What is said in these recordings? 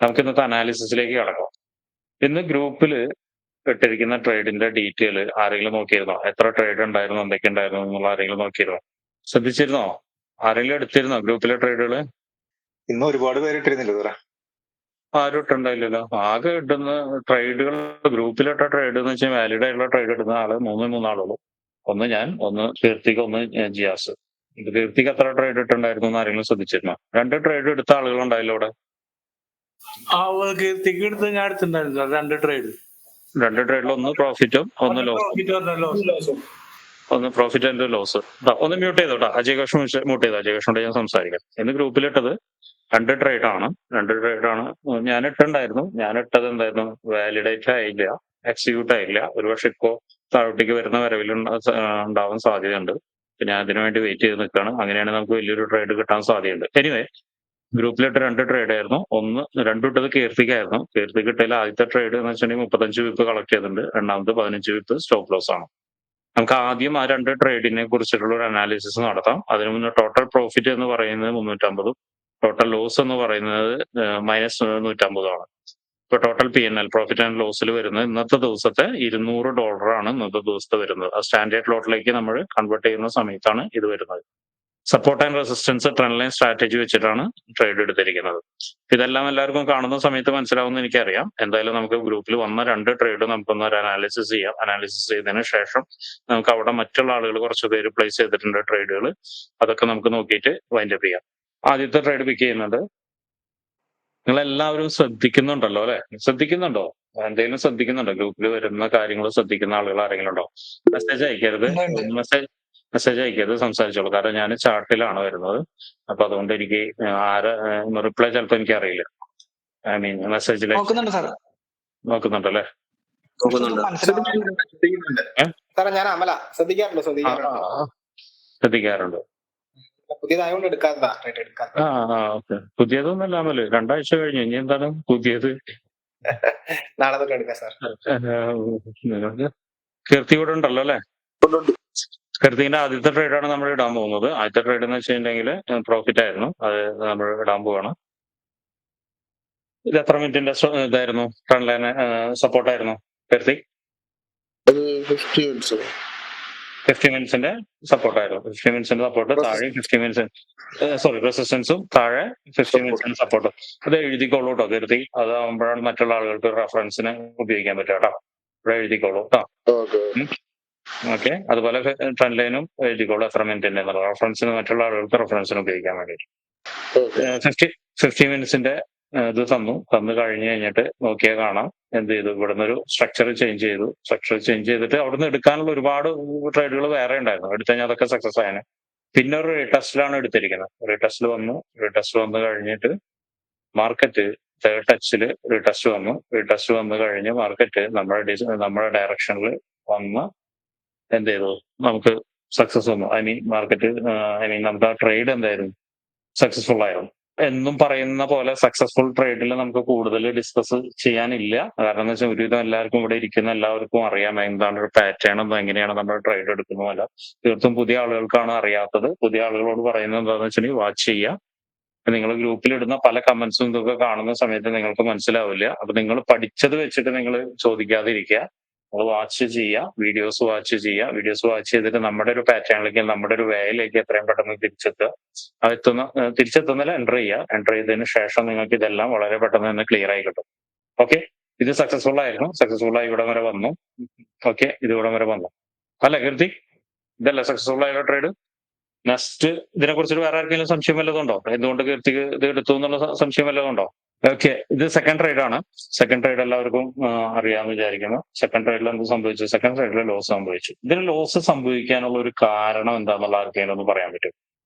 നമുക്ക് ഇന്നത്തെ അനാലിസിസിലേക്ക് കടക്കാം. ഇന്ന് ഗ്രൂപ്പിൽ ഇട്ടിരിക്കുന്ന ട്രേഡിന്റെ ഡീറ്റെയിൽ ആരെങ്കിലും നോക്കിയിരുന്നോ? എത്ര ട്രേഡ് ഉണ്ടായിരുന്നു, എന്തൊക്കെ ഉണ്ടായിരുന്നു എന്നുള്ള ആരെങ്കിലും നോക്കിയിരുന്നോ? ശ്രദ്ധിച്ചിരുന്നോ? ആരെങ്കിലും എടുത്തിരുന്നോ ഗ്രൂപ്പിലെ ട്രേഡുകൾ? ഇന്ന് ഒരുപാട് പേര് ഇട്ടിരുന്നില്ല സാറേ. ആരും ഇട്ടുണ്ടായില്ലല്ലോ. ആകെ ഇടുന്ന ട്രേഡുകൾ, ഗ്രൂപ്പിലിട്ട ട്രേഡ് എന്ന് വെച്ചാൽ വാലിഡ് ആയിട്ടുള്ള ട്രേഡ് ഇടുന്ന ആള് മൂന്നാളുള്ളൂ. ഒന്ന് ഞാൻ, ഒന്ന് കീർത്തിക, ഒന്ന് ജിയാസ്. ഇത് കീർത്തിക എത്ര ട്രേഡ് ഇട്ടുണ്ടായിരുന്നു എന്ന് ആരെങ്കിലും ശ്രദ്ധിച്ചിരുന്നോ? 2 ട്രേഡ് എടുത്ത ആളുകളുണ്ടായില്ലോ അവിടെ. കീർത്തിക്ക് എടുത്ത് ഞാൻ എടുത്തിട്ടുണ്ടായിരുന്നു 2 ട്രേഡ്. 2 ട്രേഡിൽ ഒന്ന് പ്രോഫിറ്റും ഒന്ന് ലോസും. ഒന്ന് പ്രോഫിറ്റ് ആൻഡ് ലോസ്. ഒന്ന് മ്യൂട്ട് ചെയ്തോട്ടാ. അജയ് ഘോഷ് മ്യൂട്ട് ചെയ്തോ. അജയ് ഘോഷിനോട് ഞാൻ സംസാരിക്കാം. ഇന്ന് ഗ്രൂപ്പിലിട്ടത് 2 ട്രേഡാണ്. 2 ട്രേഡാണ് ഞാൻ ഇട്ടുണ്ടായിരുന്നു. ഞാൻ ഇട്ടത് എന്തായിരുന്നു? വാലിഡേറ്റ് ആയില്ല, എക്സിക്യൂട്ട് ആയില്ല. ഒരുപക്ഷെ ഇപ്പോ താഴോട്ടേക്ക് വരുന്ന വരവിൽ ഉണ്ടാവാൻ സാധ്യതയുണ്ട്. ഞാൻ അതിനു വേണ്ടി വെയിറ്റ് ചെയ്ത് നിൽക്കുകയാണ്. അങ്ങനെയാണെങ്കിൽ നമുക്ക് വലിയൊരു ട്രേഡ് കിട്ടാൻ സാധ്യതയുണ്ട്. എനിവേ, ഗ്രൂപ്പിലിട്ട് 2 ട്രേഡ് ആയിരുന്നു. ഒന്ന് 2 ഇട്ടത് കീർത്തിക്കായിരുന്നു. കീർത്തിക്ക് ഇട്ടതിൽ ആദ്യത്തെ ട്രേഡ് എന്ന് വെച്ചിട്ടുണ്ടെങ്കിൽ 35 വിപ്പ് കളക്ട് ചെയ്തിട്ടുണ്ട്. രണ്ടാമത് 15 വിപ്പ് സ്റ്റോപ്പ് ലോസ് ആണ്. നമുക്ക് ആദ്യം ആ 2 ട്രേഡിനെ കുറിച്ചിട്ടുള്ള ഒരു അനാലിസിസ് നടത്താം. അതിനു മുന്നേ ടോട്ടൽ പ്രോഫിറ്റ് എന്ന് പറയുന്നത് 350, ടോട്ടൽ ലോസ് എന്ന് പറയുന്നത് -150 ആണ്. ഇപ്പൊ ടോട്ടൽ PNL, പ്രോഫിറ്റ് ആൻഡ് ലോസിൽ വരുന്നത് ഇന്നത്തെ ദിവസത്തെ $200 ആണ് ഇന്നത്തെ ദിവസത്തെ വരുന്നത്. ആ സ്റ്റാൻഡേർഡ് ലോട്ടിലേക്ക് നമ്മൾ കൺവേർട്ട് ചെയ്യുന്ന സമയത്താണ് ഇത് വരുന്നത്. Support and resistance trend line strategy വെച്ചിട്ടാണ് ട്രേഡ് എടുത്തിരിക്കുന്നത്. ഇതെല്ലാം എല്ലാവർക്കും കാണുന്ന സമയത്ത് മനസ്സിലാവുമെന്ന് എനിക്കറിയാം. എന്തായാലും നമുക്ക് ഗ്രൂപ്പിൽ വന്ന 2 ട്രേഡ് നമുക്കൊന്ന് ഒരു അനാലിസിസ് ചെയ്യാം. അനാലിസിസ് ചെയ്തതിന് ശേഷം നമുക്ക് അവിടെ മറ്റുള്ള ആളുകൾ കുറച്ച് പേര് പ്ലേസ് ചെയ്തിട്ടുണ്ട് ട്രേഡുകൾ. അതൊക്കെ നമുക്ക് നോക്കിയിട്ട് വൈൻഡപ്പ് ചെയ്യാം. ആദ്യത്തെ ട്രേഡ് പിക്ക് ചെയ്യുന്നത് നിങ്ങൾ എല്ലാവരും ശ്രദ്ധിക്കുന്നുണ്ടല്ലോ അല്ലെ? ശ്രദ്ധിക്കുന്നുണ്ടോ? എന്തെങ്കിലും ശ്രദ്ധിക്കുന്നുണ്ടോ? ഗ്രൂപ്പിൽ വരുന്ന കാര്യങ്ങൾ ശ്രദ്ധിക്കുന്ന ആളുകൾ ആരെങ്കിലും ഉണ്ടോ? മെസ്സേജ് അയക്കരുത്. മെസ്സേജ് അയക്കരുത്, സംസാരിച്ചോളൂ. കാരണം ഞാൻ ചാർട്ടിലാണ് വരുന്നത്. അപ്പൊ അതുകൊണ്ട് എനിക്ക് റിപ്ലൈ ചിലപ്പോ എനിക്ക് അറിയില്ല. ഐ മീൻ മെസ്സേജിലേക്ക് നോക്കുന്നുണ്ടല്ലേ? ഞാൻ അമല ശ്രദ്ധിക്കാറുണ്ട്. പുതിയതായോണ്ട് എടുക്കാത്തതാ. ഓക്കെ. പുതിയതൊന്നല്ല അമല്, 2 ആഴ്ച കഴിഞ്ഞു. ഇനി എന്താണ് പുതിയത്? നാളെ തൊട്ട് എടുക്കാം സാർ. കീർത്തി ഇവിടെ ഉണ്ടല്ലോ അല്ലെ? കീർത്തിന്റെ ആദ്യത്തെ ട്രേഡാണ് നമ്മൾ ഇടാൻ പോകുന്നത്. ആദ്യത്തെ ട്രേഡ് എന്ന് വെച്ചിട്ടുണ്ടെങ്കിൽ പ്രോഫിറ്റ് ആയിരുന്നു. അത് നമ്മൾ ഇടാൻ പോവാണ്. ഇത് എത്ര മിനിറ്റിന്റെ ഇതായിരുന്നു? ട്രെൻഡ് ലൈൻ സപ്പോർട്ടായിരുന്നു കീർത്തി? 50 മിനിറ്റ്സിന്റെ സപ്പോർട്ടായിരുന്നു. 50 മിനിറ്റ്സിന്റെ സപ്പോർട്ട് താഴെ, 50 മിനിറ്റ്സ് റെസിസ്റ്റൻസും താഴെ 50 മിനിറ്റ്സിന്റെ സപ്പോർട്ട്. അത് എഴുതിക്കോളൂ കേട്ടോ കീർത്തി. അതാകുമ്പോഴാണ് മറ്റുള്ള ആളുകൾക്ക് റെഫറൻസിന് ഉപയോഗിക്കാൻ പറ്റുക കേട്ടോ. ഇവിടെ എഴുതിക്കോളൂ കേട്ടോ. ഓക്കെ. അതുപോലെ ട്രെൻഡ് ലൈനും എഴുതിക്കോളൂ എത്ര മിനിറ്റിന്റെ റെഫറൻസിന്, മറ്റുള്ള ആളുകൾക്ക് റെഫറൻസിന് ഉപയോഗിക്കാൻ വേണ്ടിയിട്ട്. 50 മിനിറ്റ്സിന്റെ ഇത് തന്നു കഴിഞ്ഞ് കഴിഞ്ഞിട്ട് നോക്കിയാൽ കാണാം എന്ത് ചെയ്തു. ഇവിടുന്ന് ഒരു സ്ട്രക്ചർ ചേഞ്ച് ചെയ്തു. സ്ട്രക്ചർ ചേഞ്ച് ചെയ്തിട്ട് അവിടുന്ന് എടുക്കാനുള്ള ഒരുപാട് ട്രേഡുകൾ വേറെ ഉണ്ടായിരുന്നു. എടുത്തു കഴിഞ്ഞാൽ അതൊക്കെ സക്സസ് ആയാണ്. പിന്നെ ഒരു റീടെസ്റ്റിലാണ് എടുത്തിരിക്കുന്നത്. റീടെസ്റ്റ് വന്നു കഴിഞ്ഞിട്ട് മാർക്കറ്റ് തേർഡ് ടച്ചിൽ റീടെസ്റ്റ് വന്നു കഴിഞ്ഞ് മാർക്കറ്റ് നമ്മുടെ ഡയറക്ഷനിൽ വന്ന് എന്ത് ചെയ്തു, നമുക്ക് സക്സസ് വന്നു. മാർക്കറ്റ് നമ്മുടെ ആ ട്രേഡ് എന്തായിരുന്നു, സക്സസ്ഫുൾ ആയിരുന്നു. എന്നും പറയുന്ന പോലെ സക്സസ്ഫുൾ ട്രേഡിൽ നമുക്ക് കൂടുതൽ ഡിസ്കസ് ചെയ്യാനില്ല. കാരണം എന്ന് വെച്ചാൽ ഒരുവിധം എല്ലാവർക്കും ഇവിടെ ഇരിക്കുന്ന എല്ലാവർക്കും അറിയാം എന്താണ് ഒരു പാറ്റേൺ, എങ്ങനെയാണ് നമ്മൾ ട്രേഡ് എടുക്കുന്നതല്ല. തീർത്തും പുതിയ ആളുകൾക്കാണ് അറിയാത്തത്. പുതിയ ആളുകളോട് പറയുന്നത് എന്താണെന്ന് വെച്ചിട്ടുണ്ടെങ്കിൽ വാച്ച് ചെയ്യുക. നിങ്ങൾ ഗ്രൂപ്പിൽ ഇടുന്ന പല കമന്റ്സും ഇതൊക്കെ കാണുന്ന സമയത്ത് നിങ്ങൾക്ക് മനസ്സിലാവില്ല. അപ്പൊ നിങ്ങൾ പഠിച്ചത് വെച്ചിട്ട് നിങ്ങൾ ചോദിക്കാതിരിക്കുക. നമ്മൾ വാച്ച് ചെയ്യുക, വീഡിയോസ് വാച്ച് ചെയ്തിട്ട് നമ്മുടെ ഒരു പാറ്റേണിലേക്ക്, നമ്മുടെ ഒരു വേയിലേക്ക് എത്രയും പെട്ടെന്ന് തിരിച്ചെത്തുന്നില്ല എൻ്റർ ചെയ്തതിന് ശേഷം നിങ്ങൾക്ക് ഇതെല്ലാം വളരെ പെട്ടെന്ന് തന്നെ ക്ലിയർ ആയി കിട്ടും. ഓക്കെ. ഇത് സക്സസ്ഫുൾ ആയി ഇവിടെ വരെ വന്നു. ഓക്കെ, ഇത് ഇവിടെ വരെ വന്നു അല്ലെ കീർത്തി? ഇതല്ലേ സക്സസ്ഫുൾ ആയുള്ള ട്രേഡ്? നെക്സ്റ്റ് ഇതിനെ കുറിച്ചിട്ട് വേറെ ആർക്കെങ്കിലും സംശയം വല്ലതുണ്ടോ? എന്തുകൊണ്ട് കീർത്തിക്ക് ഇത് എടുത്തു എന്നുള്ള സംശയം വല്ലതുണ്ടോ? ഓക്കെ, ഇത് സെക്കൻഡ് ട്രേഡ് ആണ്. സെക്കൻഡ് ട്രേഡ് എല്ലാവർക്കും അറിയാമെന്ന് വിചാരിക്കുന്നു. സെക്കൻഡ് ട്രേഡിൽ എന്ത് സംഭവിച്ചു? സെക്കൻഡ് ട്രേഡിൽ ലോസ് സംഭവിച്ചു. ഇതിന് ലോസ് സംഭവിക്കാനുള്ള ഒരു കാരണം എന്താണെന്നുള്ള ആർക്കെങ്കിലും ഒന്ന് പറയാൻ പറ്റും?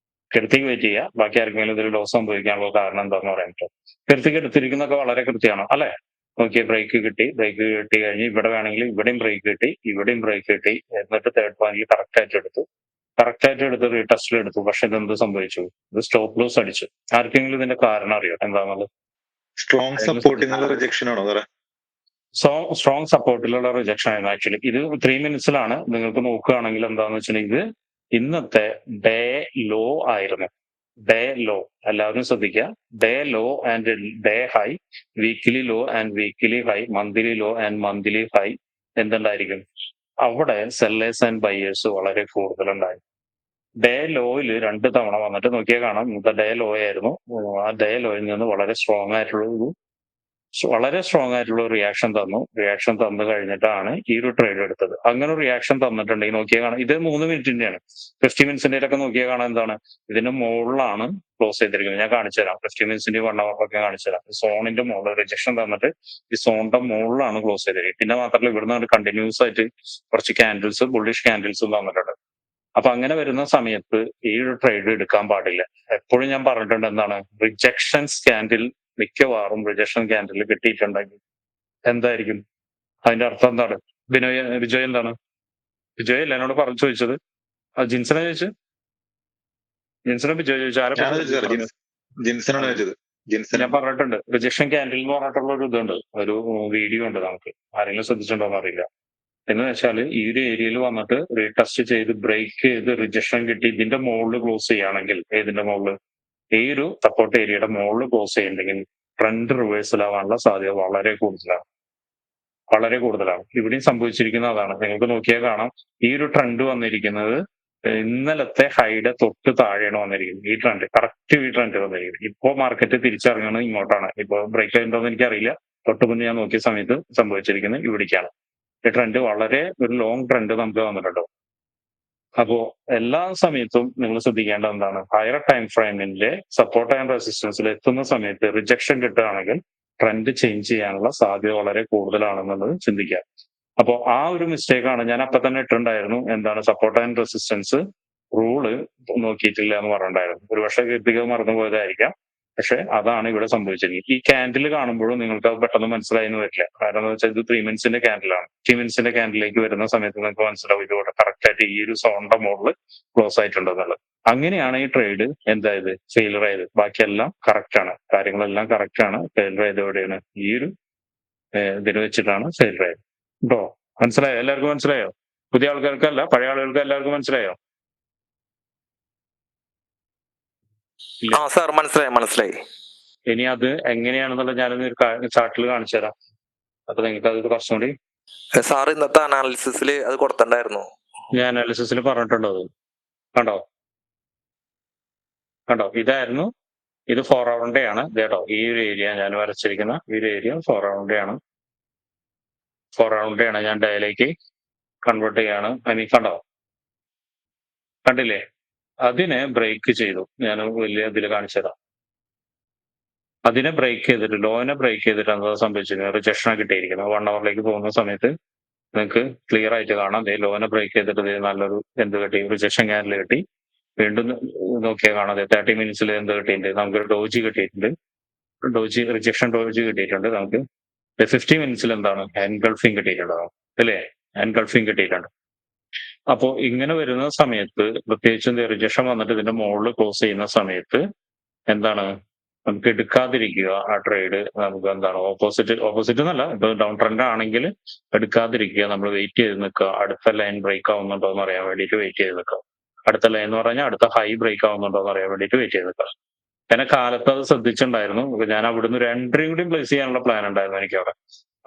കീർത്തിക്ക് വെയിറ്റ് ചെയ്യുക. ബാക്കി ആർക്കെങ്കിലും ഇതിൽ ലോസ് സംഭവിക്കാനുള്ള കാരണം എന്താണെന്ന് പറയാൻ പറ്റും? കീർത്തിക്ക് എടുത്തിരിക്കുന്നതൊക്കെ വളരെ കൃത്യമാണ് അല്ലെ? ഓക്കെ, ബ്രേക്ക് കിട്ടി കഴിഞ്ഞ് ഇവിടെ വേണമെങ്കിൽ ഇവിടെയും ബ്രേക്ക് കിട്ടി, എന്നിട്ട് തേർഡ് പോയിന്റിൽ കറക്റ്റ് ആയിട്ട് എടുത്ത് റീടെസ്റ്റിൽ എടുത്തു. പക്ഷെ ഇതെന്ത് സംഭവിച്ചു? ഇത് സ്റ്റോപ്പ് ലോസ് അടിച്ചു. ആർക്കെങ്കിലും ഇതിന്റെ കാരണം അറിയോ എന്താണെന്നുള്ളത്? സ്ട്രോങ് സപ്പോർട്ടിനുള്ള റിജക്ഷൻ ആണോ? സ്ട്രോങ് സപ്പോർട്ടിലുള്ള റിജക്ഷൻ ആയിരുന്നു ആക്ച്വലി. ഇത് 3 മിനിറ്റ്സിലാണ്. നിങ്ങൾക്ക് നോക്കുകയാണെങ്കിൽ എന്താണെന്ന് വെച്ചിട്ടുണ്ടെങ്കിൽ ഇത് ഇന്നത്തെ ഡേ ലോ ആയിരുന്നു. ഡേ ലോ, എല്ലാവരും ശ്രദ്ധിക്കുക. Day low and day high, weekly low and weekly high, monthly low and monthly high എന്തുണ്ടായിരിക്കും? അവിടെ സെല്ലേഴ്സ് ആൻഡ് ബയേഴ്സ് വളരെ കൂടുതലുണ്ടായി. ഡേ ലോയിൽ 2 തവണ വന്നിട്ട് നോക്കിയാൽ കാണാം, ഇന്നത്തെ ഡേ ലോ ആയിരുന്നു. ആ ഡേ ലോയിൽ നിന്ന് വളരെ സ്ട്രോങ് ആയിട്ടുള്ള ഒരു റിയാക്ഷൻ തന്നു. റിയാക്ഷൻ തന്നു കഴിഞ്ഞിട്ടാണ് ഈ ഒരു ട്രേഡ് എടുത്തത്. അങ്ങനെ ഒരു റിയാക്ഷൻ തന്നിട്ടുണ്ടെങ്കിൽ നോക്കിയാൽ കാണാം, ഇത് 3 മിനിറ്റിന്റെയാണ്. 50 മിനിറ്റ്സിന്റെ നോക്കിയാൽ കാണാൻ എന്താണ്, ഇതിന്റെ മുകളിലാണ് ക്ലോസ് ചെയ്തിരിക്കുന്നത്. ഞാൻ കാണിച്ചു തരാം. 50 മിനിറ്റ്സിന്റെ 1 അവറിലൊക്കെ കാണിച്ചു തരാം. സോണിന്റെ മുകളിൽ റിജക്ഷൻ തന്നിട്ട് ഈ സോണിന്റെ മുകളിലാണ് ക്ലോസ് ചെയ്തിരിക്കുന്നത്. പിന്നെ മാത്രമല്ല ഇവിടുന്ന് കണ്ടിന്യൂസ് ആയിട്ട് കുറച്ച് ക്യാൻഡിൽസ്, ബുള്ളിഷ് ക്യാൻഡിൽസും തന്നിട്ടുണ്ട്. അപ്പൊ അങ്ങനെ വരുന്ന സമയത്ത് ഈ ഒരു ട്രേഡ് എടുക്കാൻ പാടില്ല. എപ്പോഴും ഞാൻ പറഞ്ഞിട്ടുണ്ട് എന്താണ്, റിജക്ഷൻ ക്യാൻഡിൽ, മിക്കവാറും റിജക്ഷൻ ക്യാൻഡിൽ കിട്ടിയിട്ടുണ്ടെങ്കിൽ എന്തായിരിക്കും അതിന്റെ അർത്ഥം? എന്താണ് വിജയ് എന്താണ്? വിജയ് അല്ല എന്നോട് പറഞ്ഞു ചോദിച്ചത്, ജിൻസനെ ചോദിച്ചു. ജിൻസനെ വിജയ് ചോദിച്ചു. ആരെ ജിൻസനാണ് ചോദിച്ചത്. ജിൻസൻ ഞാൻ പറഞ്ഞിട്ടുണ്ട്, റിജക്ഷൻ ക്യാൻഡിൽ എന്ന് പറഞ്ഞിട്ടുള്ള ഒരു ഇതുണ്ട്, ഒരു വീഡിയോ ഉണ്ട്. നമുക്ക് ആരെങ്കിലും ശ്രദ്ധിച്ചിട്ടുണ്ടോന്ന് അറിയില്ല. എന്ന് വെച്ചാൽ ഈ ഒരു ഏരിയയിൽ വന്നിട്ട് റീടെസ്റ്റ് ചെയ്ത് ബ്രേക്ക് ചെയ്ത് റിജക്ഷൻ കിട്ടി ഇതിന്റെ മുകളിൽ ക്ലോസ് ചെയ്യുകയാണെങ്കിൽ, ഏതിന്റെ മുകളിൽ, ഈ ഒരു സപ്പോർട്ട് ഏരിയയുടെ മുകളിൽ ക്ലോസ് ചെയ്യുന്നുണ്ടെങ്കിൽ ട്രെൻഡ് റിവേഴ്സൽ ആവാനുള്ള സാധ്യത വളരെ കൂടുതലാണ്. ഇവിടെയും സംഭവിച്ചിരിക്കുന്ന അതാണ്. നിങ്ങൾക്ക് നോക്കിയാൽ കാണാം, ഈ ഒരു ട്രെൻഡ് വന്നിരിക്കുന്നത് ഇന്നലത്തെ ഹൈയുടെ തൊട്ട് താഴെയാണ് വന്നിരിക്കുന്നത്. ഈ ട്രെൻഡ് കറക്റ്റ് ഈ ട്രെൻഡ് വന്നിരിക്കുന്നത്. ഇപ്പോ മാർക്കറ്റ് തിരിച്ചറിയണത് ഇങ്ങോട്ടാണ്. ഇപ്പൊ ബ്രേക്ക് ആയിട്ടുണ്ടോന്ന് എനിക്കറിയില്ല. തൊട്ട് മുന്നേ ഞാൻ നോക്കിയ സമയത്ത് സംഭവിച്ചിരിക്കുന്നത് ഇവിടേക്കാണ്. ഈ ട്രെൻഡ് വളരെ ഒരു ലോങ് ട്രെൻഡ് നമുക്ക് വന്നിട്ടുണ്ട്. അപ്പോ എല്ലാ സമയത്തും നിങ്ങൾ ശ്രദ്ധിക്കേണ്ടത് എന്താണ്, ഹയർ ടൈം ഫ്രെയിമിന്റെ സപ്പോർട്ട് ആൻഡ് റെസിസ്റ്റൻസിൽ എത്തുന്ന സമയത്ത് റിജക്ഷൻ കിട്ടുകയാണെങ്കിൽ ട്രെൻഡ് ചേഞ്ച് ചെയ്യാനുള്ള സാധ്യത വളരെ കൂടുതലാണെന്നുള്ളത് ചിന്തിക്കുക. അപ്പോ ആ ഒരു മിസ്റ്റേക്കാണ് ഞാൻ അപ്പൊ തന്നെ ഇട്ടിട്ടുണ്ടായിരുന്നു. എന്താണ്, സപ്പോർട്ട് ആൻഡ് റെസിസ്റ്റൻസ് റൂള് നോക്കിയിട്ടില്ല എന്ന് പറഞ്ഞിട്ടുണ്ടായിരുന്നു. ഒരുപക്ഷെ കീർത്തിക മറന്നു പോയതായിരിക്കാം. പക്ഷെ അതാണ് ഇവിടെ സംഭവിച്ചിരിക്കുന്നത്. ഈ ക്യാൻഡിൽ കാണുമ്പോഴും നിങ്ങൾക്ക് അത് പെട്ടെന്ന് മനസ്സിലായെന്ന് വരില്ല. കാരണം എന്ന് വെച്ചാൽ ഇത് 3 മിനിറ്റ്സിന്റെ ക്യാൻഡിലാണ്. 3 മിനിറ്റ്സിന്റെ ക്യാൻഡിലേക്ക് വരുന്ന സമയത്ത് നിങ്ങൾക്ക് മനസ്സിലാവും ഇതിവിടെ കറക്റ്റ് ആയിട്ട് ഈ ഒരു സോണിന്റെ മുകളിൽ ക്ലോസ് ആയിട്ടുണ്ടെന്നുള്ളത്. അങ്ങനെയാണ് ഈ ട്രേഡ് എന്തായത്, ഫെയിലർ ആയത്. ബാക്കിയെല്ലാം കറക്റ്റ് ആണ്, കാര്യങ്ങളെല്ലാം കറക്റ്റ് ആണ്. ഫെയിലർ ആയത് എവിടെയാണ്, ഈ ഒരു ഇതിന് വെച്ചിട്ടാണ് ഫെയിലർ ആയത്. കേട്ടോ, മനസ്സിലായോ? എല്ലാവർക്കും മനസ്സിലായോ? പുതിയ ആൾക്കാർക്കല്ല, പഴയ ആളുകൾക്ക് എല്ലാവർക്കും മനസ്സിലായോ? ആ സാർ, മനസ്സിലായി. ഇനി അത് എങ്ങനെയാണെന്നുള്ളത് ഞാനൊന്ന് ഒരു ചാർട്ടിൽ കാണിച്ചു തരാം. അപ്പൊ നിങ്ങൾക്ക് അത് കുറച്ചുകൂടി സാർ ഇന്നത്തെ അനാലിസിസിൽ അത് കൊടുത്തിട്ടുണ്ടായിരുന്നു. ഞാൻ അനാലിസിസിൽ പറഞ്ഞിട്ടുണ്ടോ? അത് കണ്ടോ ഇതായിരുന്നു. ഇത് 4 hour ആണ് കേട്ടോ. ഈ ഒരു ഏരിയ ഞാൻ വരച്ചിരിക്കുന്ന ഈ ഒരു ഏരിയ 4 hour ആണ്. 4 hour ഞാൻ ഡേയിലേക്ക് കൺവേർട്ട് ചെയ്യാണ്. കണ്ടില്ലേ? അതിനെ ബ്രേക്ക് ചെയ്തു. ഞാൻ വലിയ ഇതിൽ കാണിച്ചു തരാം. അതിനെ ബ്രേക്ക് ചെയ്തിട്ട്, ലോനെ ബ്രേക്ക് ചെയ്തിട്ട് എന്താ സംഭവിച്ചിരിക്കുന്നത്, റിജക്ഷനാണ് കിട്ടിയിരിക്കുന്നത്. 1 hourലേക്ക് പോകുന്ന സമയത്ത് നിങ്ങൾക്ക് ക്ലിയർ ആയിട്ട് കാണാം. ലോനെ ബ്രേക്ക് ചെയ്തിട്ട് നല്ലൊരു എന്ത് കിട്ടി, റിജക്ഷൻ ക്യാൻഡിൽ കിട്ടി. വീണ്ടും നോക്കിയാൽ കാണാം 30 മിനിറ്റ്സിൽ എന്ത് കിട്ടിയിട്ടുണ്ട്, നമുക്കൊരു ഡോജി കിട്ടിയിട്ടുണ്ട്. റിജക്ഷൻ ഡോജി കിട്ടിയിട്ടുണ്ട്. നമുക്ക് 50 മിനിറ്റ്സിൽ എന്താണ്, എൻഗൾഫിംഗ് കിട്ടിയിട്ടുണ്ട് അല്ലേ? എൻഗൾഫിംഗ് കിട്ടിയിട്ടുണ്ട്. അപ്പോ ഇങ്ങനെ വരുന്ന സമയത്ത് പ്രത്യേകിച്ചും റിജക്ഷൻ വന്നിട്ട് ഇതിന്റെ മുകളിൽ ക്ലോസ് ചെയ്യുന്ന സമയത്ത് എന്താണ്, നമുക്ക് എടുക്കാതിരിക്കുക ആ ട്രേഡ്. നമുക്ക് എന്താണ്, ഓപ്പോസിറ്റ് എന്നല്ല, ഇപ്പൊ ഡൗൺ ട്രെൻഡ് ആണെങ്കിൽ എടുക്കാതിരിക്കുക. നമ്മൾ വെയിറ്റ് ചെയ്ത് നിൽക്കുക. അടുത്ത ലൈൻ ബ്രേക്ക് ആവുന്നുണ്ടോ എന്ന് അറിയാൻ വേണ്ടിയിട്ട് വെയിറ്റ് ചെയ്ത് നിൽക്കുക. അടുത്ത ലൈൻ എന്ന് പറഞ്ഞാൽ അടുത്ത ഹൈ ബ്രേക്ക് ആവുന്നുണ്ടോ എന്ന് അറിയാൻ വേണ്ടിയിട്ട് വെയിറ്റ് ചെയ്ത് നിൽക്കുക. എന്നെ കാലത്ത് അത് ശ്രദ്ധിച്ചിട്ടുണ്ടായിരുന്നു. ഞാൻ അവിടുന്ന് ഒരു എൻട്രിയും കൂടി പ്ലേസ് ചെയ്യാനുള്ള പ്ലാൻ ഉണ്ടായിരുന്നു എനിക്ക് അവിടെ.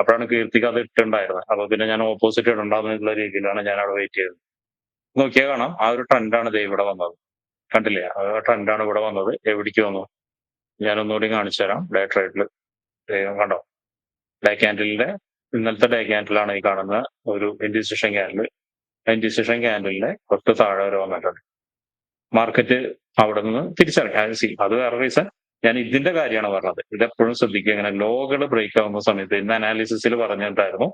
അപ്പോഴാണ് കീർത്തിക്ക് അത് ഇട്ടുണ്ടായിരുന്നത്. അപ്പൊ പിന്നെ ഞാൻ ഓപ്പോസിറ്റ് ഇടണ്ടാന്നുള്ള രീതിയിലാണ് ഞാൻ അവിടെ വെയിറ്റ് ചെയ്തത്. നോക്കിയാൽ കാണാം, ആ ഒരു ട്രെൻഡാണ് ഇത് ഇവിടെ വന്നത്. കണ്ടില്ലേ? ആ ട്രെൻഡാണ് ഇവിടെ വന്നത്. എവിടേക്ക് വന്നു ഞാനൊന്നുകൂടി കാണിച്ചു തരാം. ഡേ ട്രേഡിൽ കണ്ടോ, ഡേ ക്യാൻഡിലിന്റെ ഇന്നലത്തെ ഡേ ക്യാൻഡിലാണ് ഈ കാണുന്ന ഒരു ഇൻഡിസിഷൻ ക്യാൻഡിൽ. ഇൻഡിസിഷൻ ക്യാൻഡിലിന്റെ തൊട്ട് താഴെ വരെ വന്നിട്ടുണ്ട്. മാർക്കറ്റ് അവിടെ നിന്ന് തിരിച്ചറിയാം. അത് വേറെ റീസൺ. ഞാൻ ഇതിന്റെ കാര്യമാണ് പറഞ്ഞത്. ഇതെപ്പോഴും ശ്രദ്ധിക്കുക. ഇങ്ങനെ ലോകൾ ബ്രേക്ക് ആവുന്ന സമയത്ത് ഇന്ന് അനാലിസിസിൽ പറഞ്ഞിട്ടുണ്ടായിരുന്നു.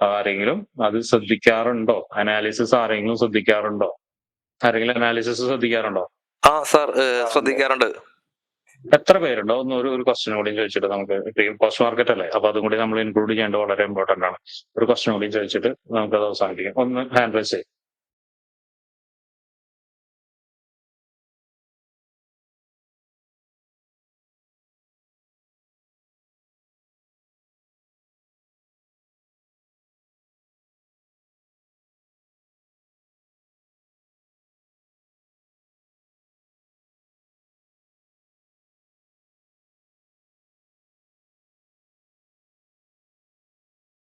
ആരെങ്കിലും അത് ശ്രദ്ധിക്കാറുണ്ടോ? അനാലിസിസ് ആരെങ്കിലും ശ്രദ്ധിക്കാറുണ്ടോ? അനാലിസിസ് ശ്രദ്ധിക്കാറുണ്ടോ? ആ സാർ, ശ്രദ്ധിക്കാറുണ്ട്. എത്ര പേരുണ്ടോ? ഒന്ന് ഒരു ക്വസ്റ്റ്യൻ കൂടി ചോദിച്ചിട്ട് നമുക്ക്, പോസ്റ്റ് മാർക്കറ്റ് അല്ലേ, അപ്പൊ അതും കൂടി നമ്മൾ ഇൻക്ലൂഡ് ചെയ്യേണ്ടത് വളരെ ഇമ്പോർട്ടന്റ് ആണ്. ഒരു ക്വസ്റ്റ്യൻ കൂടി ചോദിച്ചിട്ട് നമുക്കത് അവസാനിപ്പിക്കാം. ഒന്ന് ഹാൻഡ് റൈസ് ചെയ്യും.